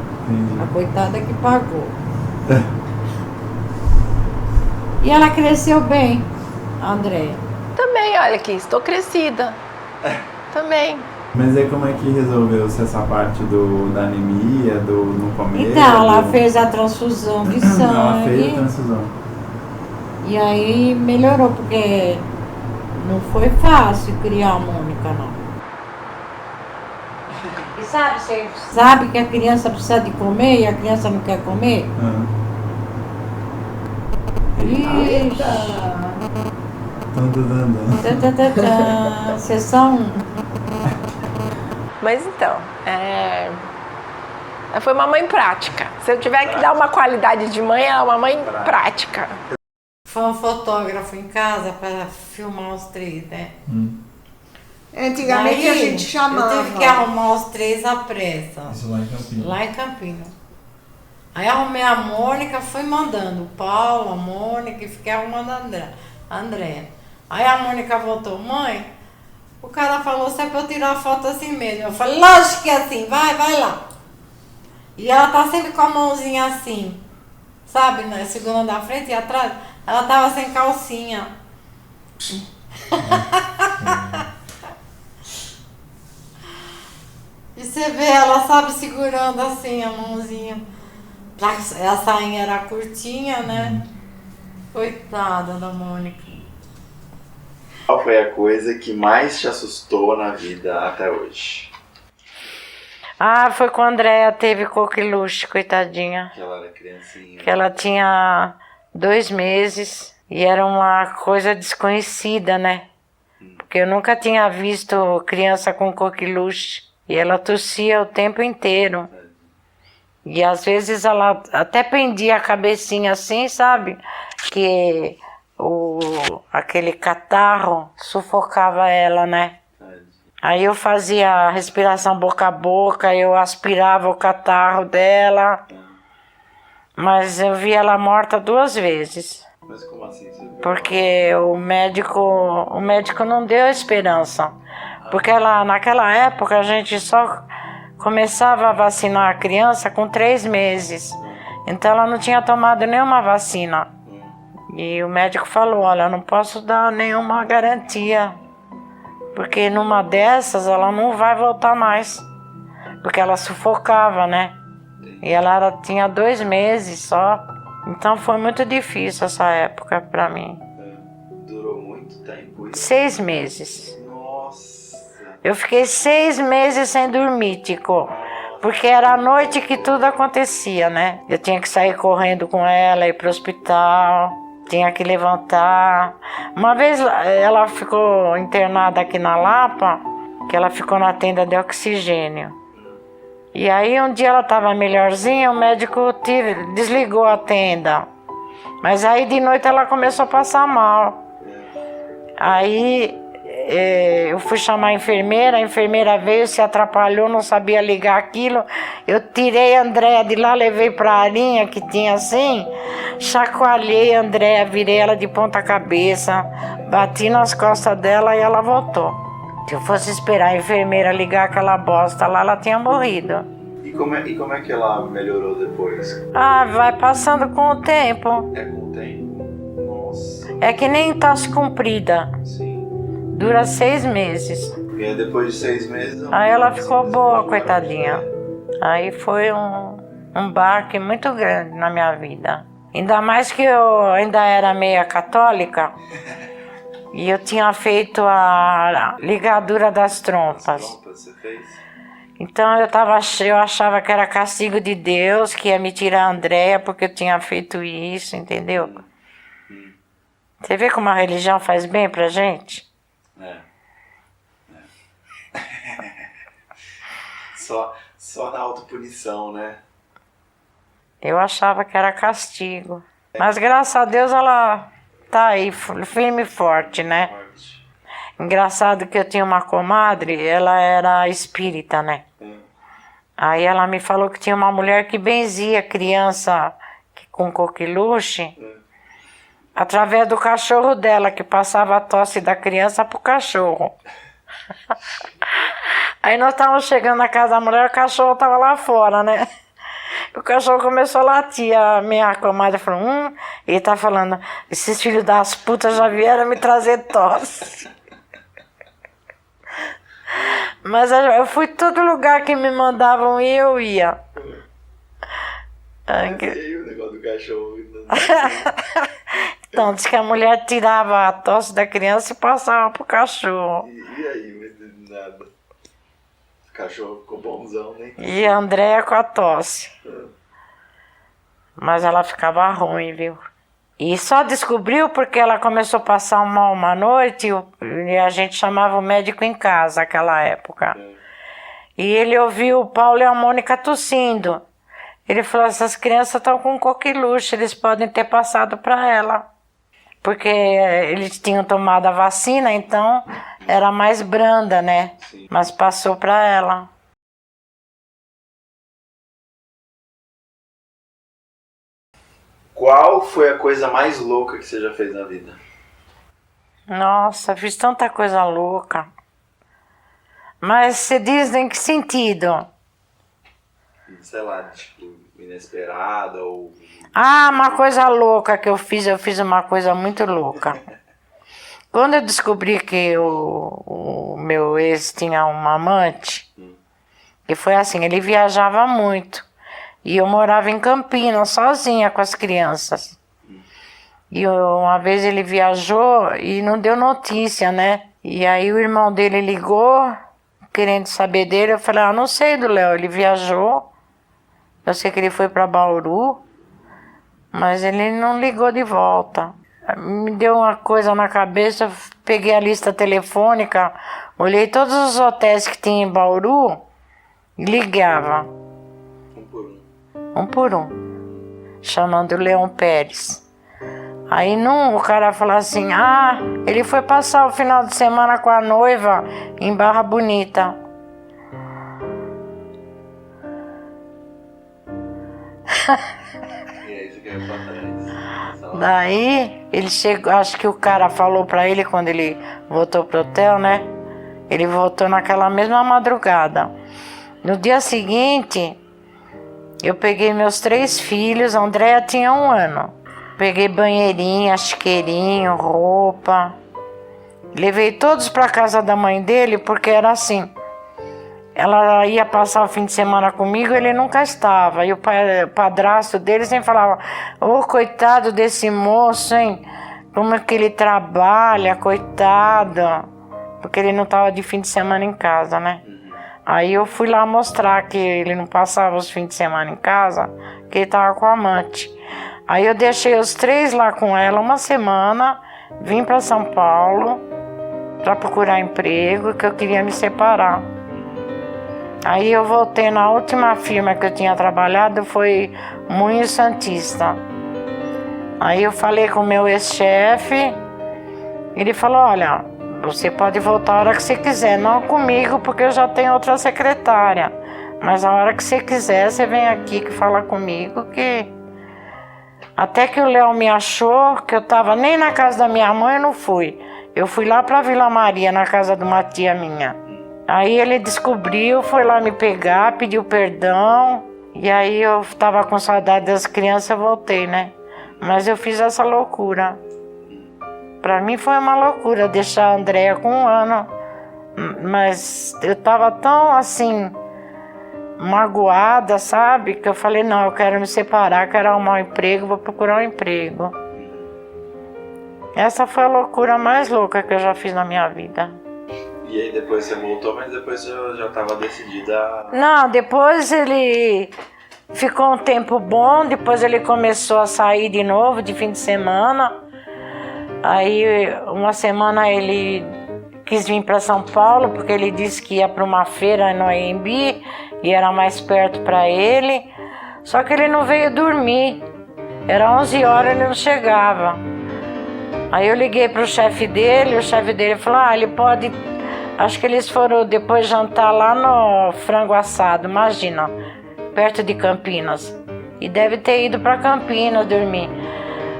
A coitada que pagou. E ela cresceu bem, a Andréa. Também, olha aqui, estou crescida. Também. Mas aí como é que resolveu-se essa parte da anemia, do não comer? Então, ela fez a transfusão de sangue. Ela fez a transfusão. E aí melhorou, porque não foi fácil criar a Mônica, não. E sabe, você sabe que a criança precisa de comer e a criança não quer comer? Ixi. Sessão 1. Mas então, foi uma mãe prática. Se eu tiver que dar uma qualidade de mãe, ela é uma mãe prática. Foi um fotógrafo em casa para filmar os três, né? Antigamente a gente chamava. Eu tive que arrumar os três à pressa. Isso lá em Campinas. Lá em Campinas. Aí arrumei a Mônica, fui mandando o Paulo, a Mônica e fiquei arrumando a Andréa. Aí a Mônica voltou, mãe, o cara falou se é pra eu tirar a foto assim mesmo. Eu falei, lógico que é assim, vai lá. E ela tá sempre com a mãozinha assim, sabe, né? Segurando a frente e atrás. Ela tava sem calcinha. E você vê ela, sabe, segurando assim a mãozinha. A sainha era curtinha, né? Coitada da Mônica. Qual foi a coisa que mais te assustou na vida até hoje? Foi quando a Andréa teve coqueluche, coitadinha. Que ela era criancinha. Que ela tinha 2 meses e era uma coisa desconhecida, né? Porque eu nunca tinha visto criança com coqueluche. E ela tossia o tempo inteiro. E às vezes ela até pendia a cabecinha assim, sabe? Que aquele catarro sufocava ela, né? Aí eu fazia a respiração boca a boca, eu aspirava o catarro dela. Mas eu vi ela morta 2 vezes. Mas como assim? Você viu? Porque o médico não deu esperança. Porque naquela época a gente só começava a vacinar a criança com 3 meses. Então ela não tinha tomado nenhuma vacina. E o médico falou, olha, eu não posso dar nenhuma garantia. Porque numa dessas ela não vai voltar mais. Porque ela sufocava, né? E ela tinha 2 meses só. Então foi muito difícil essa época pra mim. Durou muito tempo isso? 6 meses. Nossa. Eu fiquei 6 meses sem dormir, Tico. Porque era a noite que tudo acontecia, né? Eu tinha que sair correndo com ela, ir pro hospital. tinha que levantar. Uma vez ela ficou internada aqui na Lapa, que ela ficou na tenda de oxigênio. E aí um dia ela estava melhorzinha, o médico desligou a tenda. Mas aí de noite ela começou a passar mal. Aí eu fui chamar a enfermeira veio, se atrapalhou, não sabia ligar aquilo. Eu tirei a Andréia de lá, levei para a arinha que tinha assim, chacoalhei a Andréia, virei ela de ponta cabeça, bati nas costas dela e ela voltou. Se eu fosse esperar a enfermeira ligar aquela bosta lá, ela tinha morrido. E como é que ela melhorou depois? Ah, vai passando com o tempo. É com o tempo? Nossa. É que nem tosse comprida. Sim. Dura 6 meses. E aí depois de 6 meses... Aí ela ficou boa, coitadinha. Aí foi um baque muito grande na minha vida. Ainda mais que eu ainda era meia católica. E eu tinha feito a ligadura das trompas. As trompas você fez? Então eu achava que era castigo de Deus, que ia me tirar a Andréia porque eu tinha feito isso, entendeu? Você vê como a religião faz bem pra gente? Só na autopunição, né? Eu achava que era castigo. Mas graças a Deus ela tá aí, firme e forte, né? Engraçado que eu tinha uma comadre, ela era espírita, né? Aí ela me falou que tinha uma mulher que benzia criança com coqueluche através do cachorro dela, que passava a tosse da criança pro cachorro. Aí nós estávamos chegando na casa da mulher, o cachorro estava lá fora, né? O cachorro começou a latir, a minha comadre falou, ele tá falando, esses filhos das putas já vieram me trazer tosse. Mas eu fui todo lugar que me mandavam ir, eu ia. Mas e aí o negócio do cachorro? Então, diz que a mulher tirava a tosse da criança e passava pro cachorro. E aí? Nada. O cachorro ficou bonzão, né? E a Andréia com a tosse. Mas ela ficava ruim, viu? E só descobriu porque ela começou a passar mal uma noite e a gente chamava o médico em casa naquela época. E ele ouviu o Paulo e a Mônica tossindo. Ele falou, essas crianças estão com coqueluche, eles podem ter passado para ela. Porque eles tinham tomado a vacina, então era mais branda, né? Sim. Mas passou para ela. Qual foi a coisa mais louca que você já fez na vida? Nossa, fiz tanta coisa louca. Mas você diz em que sentido? Sei lá, tipo, inesperada ou... Ah, uma coisa louca que eu fiz uma coisa muito louca. Quando eu descobri que o meu ex tinha uma amante, e foi assim, ele viajava muito. E eu morava em Campinas, sozinha com as crianças. E uma vez ele viajou e não deu notícia, né? E aí o irmão dele ligou, querendo saber dele. Eu falei, não sei do Léo, ele viajou. Eu sei que ele foi para Bauru, mas ele não ligou de volta. Me deu uma coisa na cabeça, peguei a lista telefônica, olhei todos os hotéis que tinha em Bauru e ligava. Um por um, chamando o Leão Pérez. Aí o cara falou assim, ele foi passar o final de semana com a noiva em Barra Bonita. E aí você quer ir pra trás? Daí ele chegou, acho que o cara falou pra ele quando ele voltou pro hotel, né? Ele voltou naquela mesma madrugada. No dia seguinte, eu peguei meus 3 filhos, a Andréia tinha 1 ano. Peguei banheirinha, chiqueirinho, roupa. Levei todos para casa da mãe dele, porque era assim. Ela ia passar o fim de semana comigo, ele nunca estava. E o padrasto dele sempre falava, coitado desse moço, hein? Como é que ele trabalha, coitado. Porque ele não estava de fim de semana em casa, né? Aí eu fui lá mostrar que ele não passava os fins de semana em casa, porque ele tava com a amante. Aí eu deixei os 3 lá com ela uma semana, vim para São Paulo para procurar emprego, que eu queria me separar. Aí eu voltei na última firma que eu tinha trabalhado, foi Moinho Santista. Aí eu falei com o meu ex-chefe, ele falou, olha, você pode voltar a hora que você quiser, não comigo porque eu já tenho outra secretária, mas a hora que você quiser, você vem aqui que fala comigo que... Até que o Léo me achou, que eu tava nem na casa da minha mãe, eu não fui. Eu fui lá pra Vila Maria, na casa de uma tia minha. Aí ele descobriu, foi lá me pegar, pediu perdão. E aí eu tava com saudade das crianças, eu voltei, né? Mas eu fiz essa loucura. Pra mim foi uma loucura deixar a Andréia com 1 ano. Mas eu tava tão assim... magoada, sabe? Que eu falei, não, eu quero me separar, quero arrumar um emprego, vou procurar um emprego. Essa foi a loucura mais louca que eu já fiz na minha vida. E aí depois você voltou, mas depois você já estava decidida... Não, depois ele ficou um tempo bom, depois ele começou a sair de novo, de fim de semana. Aí uma semana ele quis vir para São Paulo, porque ele disse que ia para uma feira no AMB, e era mais perto para ele, só que ele não veio dormir, era 11 horas e ele não chegava. Aí eu liguei para o chefe dele, falou, ele pode, acho que eles foram depois jantar lá no Frango Assado, imagina, perto de Campinas, e deve ter ido para Campinas dormir.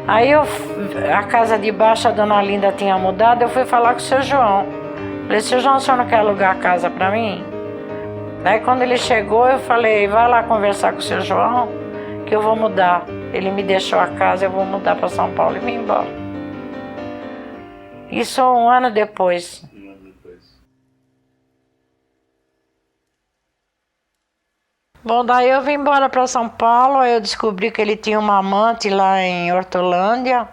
Aí a casa de baixo, a dona Linda tinha mudado, eu fui falar com o seu João, falei, seu João, o senhor não quer alugar a casa para mim? Aí quando ele chegou, eu falei, vai lá conversar com o seu João, que eu vou mudar. Ele me deixou a casa, eu vou mudar para São Paulo e vim embora. Isso 1 ano depois. Bom, daí eu vim embora para São Paulo, aí eu descobri que ele tinha uma amante lá em Hortolândia.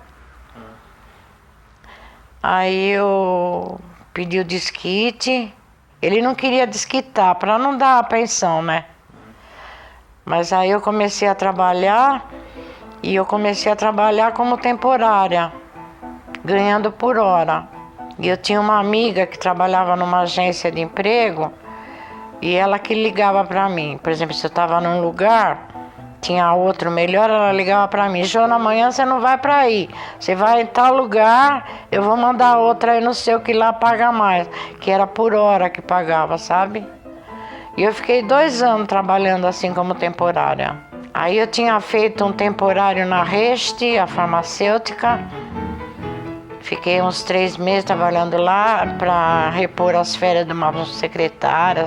Aí eu pedi o desquite. Ele não queria desquitar, para não dar a pensão, né? Mas aí eu comecei a trabalhar, e eu comecei a trabalhar como temporária, ganhando por hora. E eu tinha uma amiga que trabalhava numa agência de emprego, e ela que ligava para mim. Por exemplo, se eu estava num lugar, tinha outro melhor, ela ligava para mim, Jona, amanhã você não vai para aí, você vai em tal lugar, eu vou mandar outra aí no seu que lá paga mais, que era por hora que pagava, sabe? E eu fiquei 2 anos trabalhando assim como temporária. Aí eu tinha feito um temporário na Reste, a farmacêutica, fiquei uns 3 meses trabalhando lá para repor as férias de uma secretária,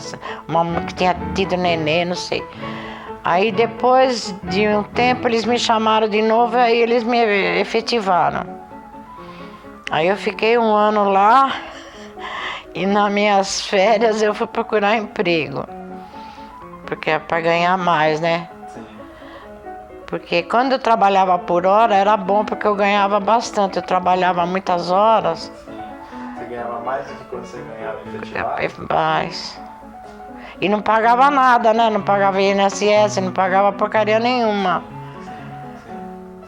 uma que tinha tido neném, não sei. Aí depois de um tempo eles me chamaram de novo e eles me efetivaram. Aí eu fiquei 1 ano lá e nas minhas férias eu fui procurar emprego. Porque é para ganhar mais, né? Sim. Porque quando eu trabalhava por hora era bom porque eu ganhava bastante. Eu trabalhava muitas horas. Sim. Você ganhava mais do que quando você ganhava efetivado? Mais. E não pagava nada, né? Não pagava INSS, não pagava porcaria nenhuma.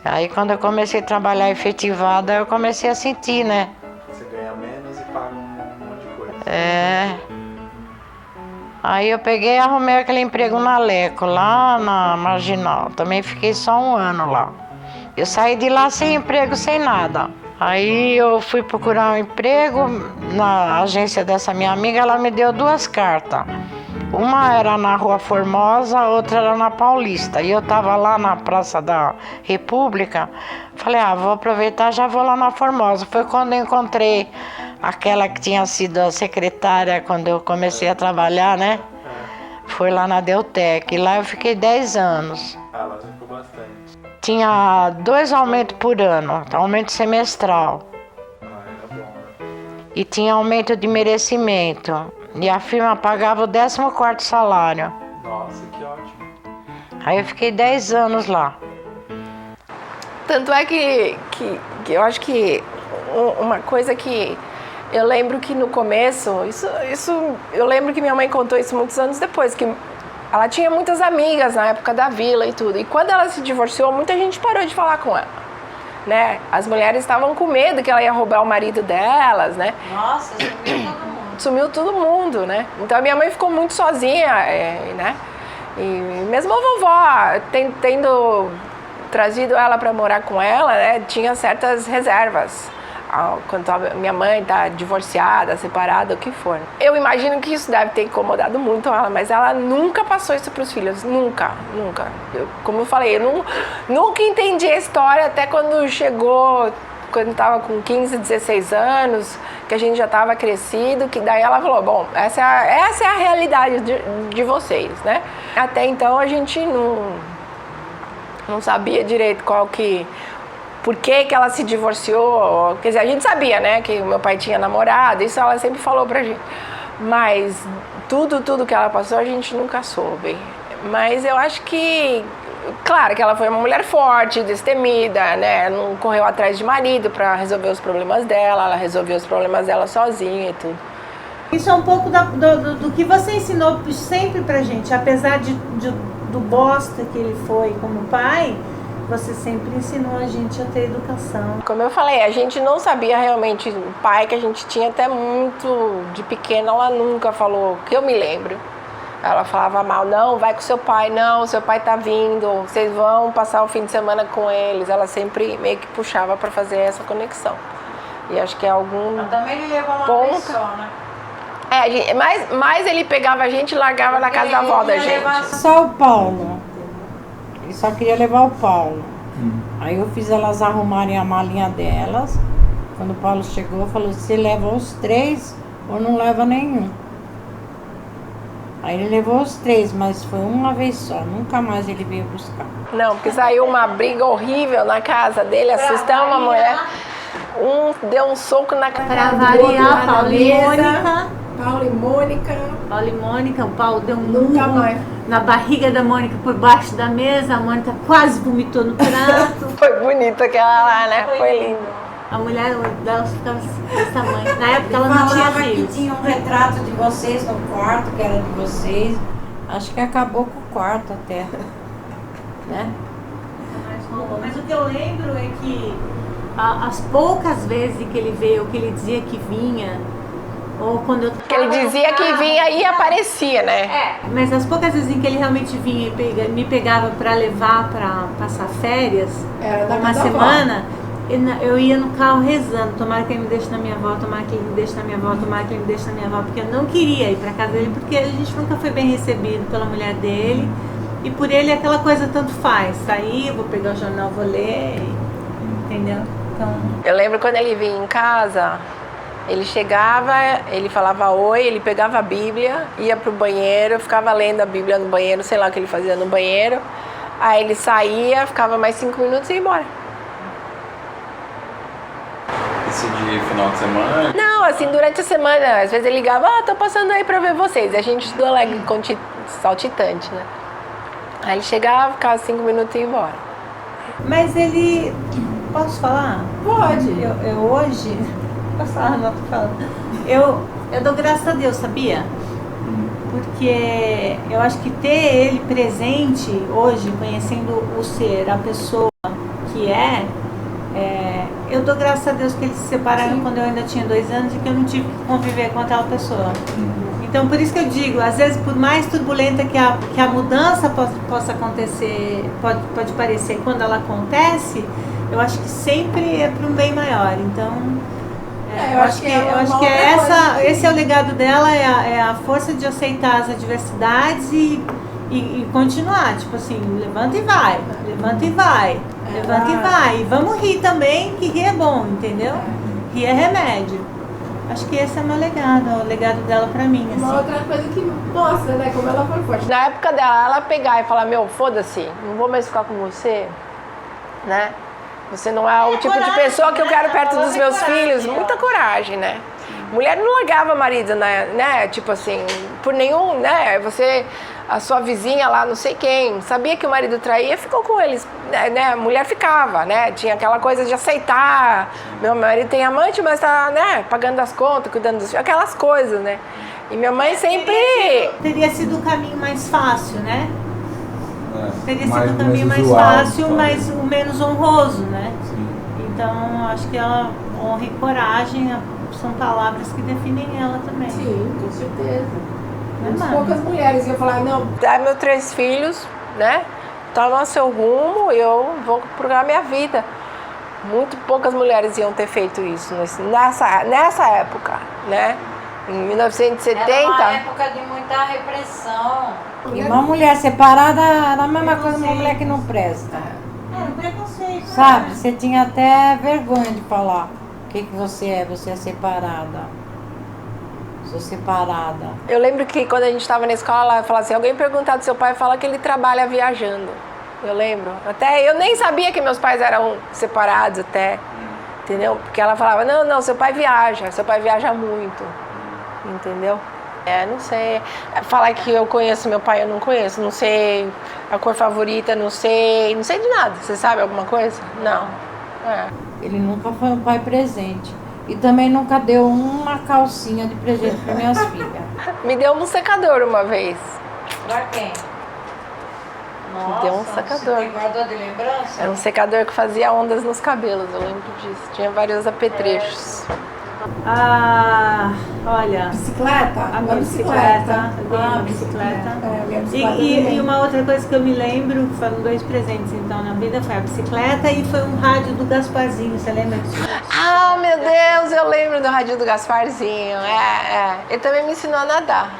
Aí quando eu comecei a trabalhar efetivada, eu comecei a sentir, né? Você ganha menos e paga um monte de coisa. É. Aí eu peguei e arrumei aquele emprego na Leco, lá na Marginal. Também fiquei só 1 ano lá. Eu saí de lá sem emprego, sem nada. Aí eu fui procurar um emprego na agência dessa minha amiga, ela me deu 2 cartas. Uma era na Rua Formosa, a outra era na Paulista. E eu tava lá na Praça da República. Falei, vou aproveitar, já vou lá na Formosa. Foi quando eu encontrei aquela que tinha sido a secretária quando eu comecei a trabalhar, né? Foi lá na Deltec. E lá eu fiquei 10 anos. Lá você ficou bastante. Tinha 2 aumentos por ano, aumento semestral. Era bom, né? E tinha aumento de merecimento. E a firma pagava o 14º salário. Nossa, que ótimo. Aí eu fiquei 10 anos lá. Tanto é que eu acho que uma coisa que eu lembro que no começo, isso eu lembro que minha mãe contou isso muitos anos depois, que ela tinha muitas amigas na época da vila e tudo. E quando ela se divorciou, muita gente parou de falar com ela, né? As mulheres estavam com medo que ela ia roubar o marido delas, né? Nossa, sumiu todo mundo. Sumiu todo mundo, né? Então a minha mãe ficou muito sozinha, né? E mesmo a vovó, tendo trazido ela para morar com ela, né? Tinha certas reservas. Quando a minha mãe tá divorciada, separada, o que for. Eu imagino que isso deve ter incomodado muito ela, mas ela nunca passou isso para os filhos, nunca. Como eu falei, eu nunca entendi a história até quando chegou, quando estava com 15, 16 anos, que a gente já estava crescido, que daí ela falou, bom, essa é a realidade de vocês, né? Até então a gente não sabia direito por que ela se divorciou. Quer dizer, a gente sabia, né, que o meu pai tinha namorado, isso ela sempre falou pra gente. Mas tudo que ela passou a gente nunca soube. Mas eu acho que, claro que ela foi uma mulher forte, destemida, né, não correu atrás de marido pra resolver os problemas dela, ela resolveu os problemas dela sozinha e tudo. Isso é um pouco do que você ensinou sempre pra gente, apesar do bosta que ele foi como pai. Você sempre ensinou a gente a ter educação. Como eu falei, a gente não sabia realmente o pai que a gente tinha até muito de pequena, ela nunca falou, que eu me lembro. Ela falava mal, não, vai com seu pai, não, seu pai tá vindo, vocês vão passar o fim de semana com eles. Ela sempre meio que puxava para fazer essa conexão. E acho que é algum também ele levou uma ponto. vez só, né? Mas ele pegava a gente e largava na casa da avó da gente. Só o Paulo. Ele só queria levar o Paulo. Aí eu fiz elas arrumarem a malinha delas. Quando o Paulo chegou, falou, você leva os 3 ou não leva nenhum. Aí ele levou os 3, mas foi uma vez só. Nunca mais ele veio buscar. Não, porque saiu uma briga horrível na casa dele, assustando uma mulher. Um deu um soco na cara do outro. Pra variar, Paulo e Mônica, o Paulo deu um murro na barriga da Mônica por baixo da mesa, a Mônica quase vomitou no prato. Foi bonito aquela lá, né? Foi lindo. A mulher dela ficava desse tamanho. Na época ela não tinha filhos. Tinha um retrato de vocês no quarto, que era de vocês. Acho que acabou com o quarto até. Né? Mas o que eu lembro é que as poucas vezes que ele veio, que ele dizia que vinha, ou quando eu que ele dizia que vinha e aparecia, né? Mas as poucas vezes em que ele realmente vinha e me pegava para levar para passar férias, uma semana, eu ia no carro rezando, tomara que ele me deixe na minha avó, tomara que ele me deixe na minha avó, tomara que ele me deixe na minha avó, porque eu não queria ir para casa dele, porque a gente nunca foi bem recebido pela mulher dele, e por ele aquela coisa tanto faz, sair, vou pegar o jornal, vou ler, entendeu? Então... Eu lembro quando ele vinha em casa, ele chegava, ele falava oi, ele pegava a Bíblia, ia pro banheiro, ficava lendo a Bíblia no banheiro, sei lá o que ele fazia no banheiro. Aí ele saía, ficava mais 5 minutos e ia embora. Isso de final de semana? Não, assim, durante a semana, às vezes ele ligava, tô passando aí pra ver vocês. E a gente estudou Alegre Saltitante, né? Aí ele chegava, ficava 5 minutos e ia embora. Mas ele... Posso falar? Pode. Eu hoje... Posso falar? Não, tô falando. Eu dou graças a Deus, sabia? Porque eu acho que ter ele presente hoje, conhecendo o ser, a pessoa que eu dou graças a Deus que eles se separaram quando eu ainda tinha 2 anos e que eu não tive que conviver com aquela pessoa. Então, por isso que eu digo, às vezes, por mais turbulenta que a mudança possa acontecer, pode parecer, quando ela acontece, eu acho que sempre é para um bem maior. Então, eu acho que esse é o legado dela, é a força de aceitar as adversidades e continuar, tipo assim, levanta e vai, levanta e vai, levanta e vai. E vamos rir também, que rir é bom, entendeu? Rir é remédio. Acho que esse é o meu legado, o legado dela pra mim. Assim. Uma outra coisa que mostra, né, como ela foi forte. Na época dela, ela pegar e falar, meu, foda-se, não vou mais ficar com você, né? Você não é o tipo de pessoa que eu quero perto dos meus filhos. Muita coragem, né? Mulher não largava marido, né? Tipo assim, por nenhum, né? A sua vizinha lá, não sei quem, sabia que o marido traía, ficou com eles, né? A mulher ficava, né? Tinha aquela coisa de aceitar. Meu marido tem amante, mas tá, né? Pagando as contas, cuidando dos filhos, aquelas coisas, né? E minha mãe sempre... Teria sido o caminho mais fácil, né? Teria mais- sido o caminho mais usual, fácil, talvez. mas o menos honroso, né? Sim. Então, acho que ela honra e coragem são palavras que definem ela também. Sim, com certeza. Não é nada. Poucas mulheres iam falar, não, Dá meus 3 filhos, né? Toma seu rumo, eu vou procurar minha vida. Muito poucas mulheres iam ter feito isso nessa época, né? Em 1970. Era uma época de muita repressão. E uma mulher separada era a mesma coisa que uma mulher que não presta. É, preconceito. Sabe? Você tinha até vergonha de falar o que você é. Você é separada. Sou separada. Eu lembro que quando a gente estava na escola, ela falava assim, alguém perguntar do seu pai, fala que ele trabalha viajando. Eu lembro. Até eu nem sabia que meus pais eram separados até. Entendeu? Porque ela falava, não, seu pai viaja muito. Entendeu? Não sei. Falar que eu conheço meu pai, eu não conheço. Não sei a cor favorita, não sei de nada. Você sabe alguma coisa? Não. Ele nunca foi um pai presente. E também nunca deu uma calcinha de presente para minhas filhas. Me deu um secador uma vez. Pra quem? Me deu um secador. Você guardou de lembrança? Era um secador que fazia ondas nos cabelos, eu lembro disso. Tinha vários apetrechos. Olha. bicicleta? A minha bicicleta. Eu ganhei uma bicicleta. Minha bicicleta E também. uma outra coisa que eu me lembro, foram 2 presentes então na vida, foi a bicicleta e foi um rádio do Gasparzinho, você lembra disso? Ah, meu Deus, eu lembro do rádio do Gasparzinho. Ele também me ensinou a nadar.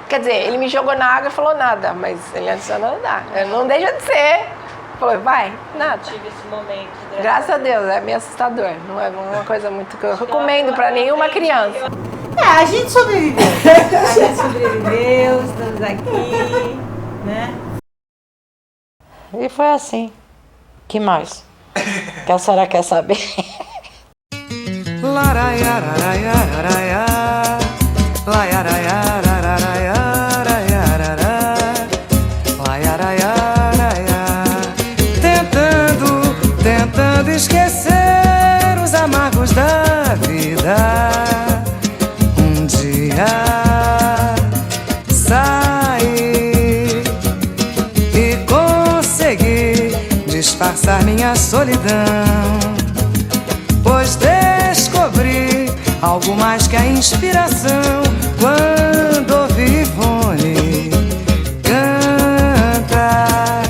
Quer dizer, ele me jogou na água e falou nada, mas ele me ensinou a nadar. Não deixa de ser. Falou, vai, nada. Eu tive esse momento. Graças a Deus, é meio assustador. Não é uma coisa muito que eu recomendo pra nenhuma criança. A gente sobreviveu. Estamos aqui, né? E foi assim. Que mais? Que a senhora quer saber? Tentando esquecer os amargos da vida. Um dia saí e consegui disfarçar minha solidão, pois descobri algo mais que a inspiração quando ouvi Ivone cantar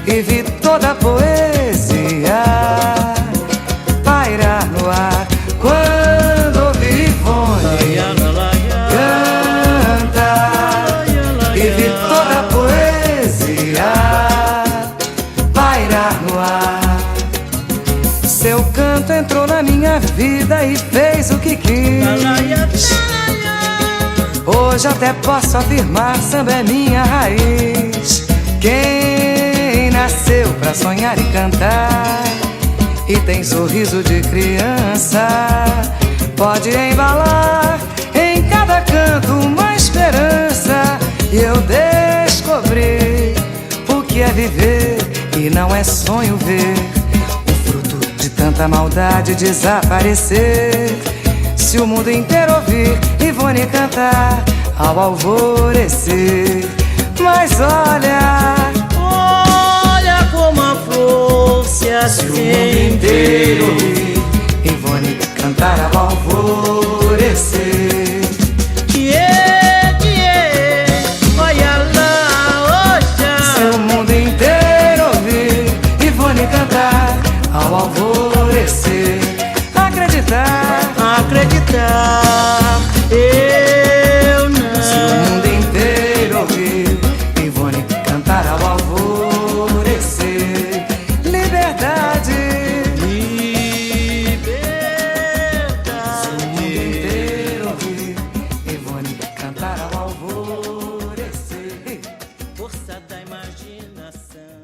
e vi toda a poesia pairar no ar. Quando ouvi Ivone cantar e vi toda a poesia pairar no ar. Seu canto entrou na minha vida e fez o que quis. Hoje até posso afirmar, samba é minha raiz. Quem nasceu pra sonhar e cantar e tem sorriso de criança pode embalar em cada canto uma esperança. E eu descobri o que é viver e não é sonho ver o fruto de tanta maldade desaparecer. Se o mundo inteiro ouvir Ivone cantar ao alvorecer. Mas olha como a flor se acende. Se o mundo inteiro ouvir Ivone cantar ao alvorecer. Olha lá, oxa. Se o mundo inteiro ouvir Ivone cantar ao alvorecer. Acreditar, eu não. Se o mundo inteiro ouvir Ivone cantar ao alvorecer. Liberdade, se o mundo inteiro ouvir Ivone cantar ao alvorecer. Força da imaginação.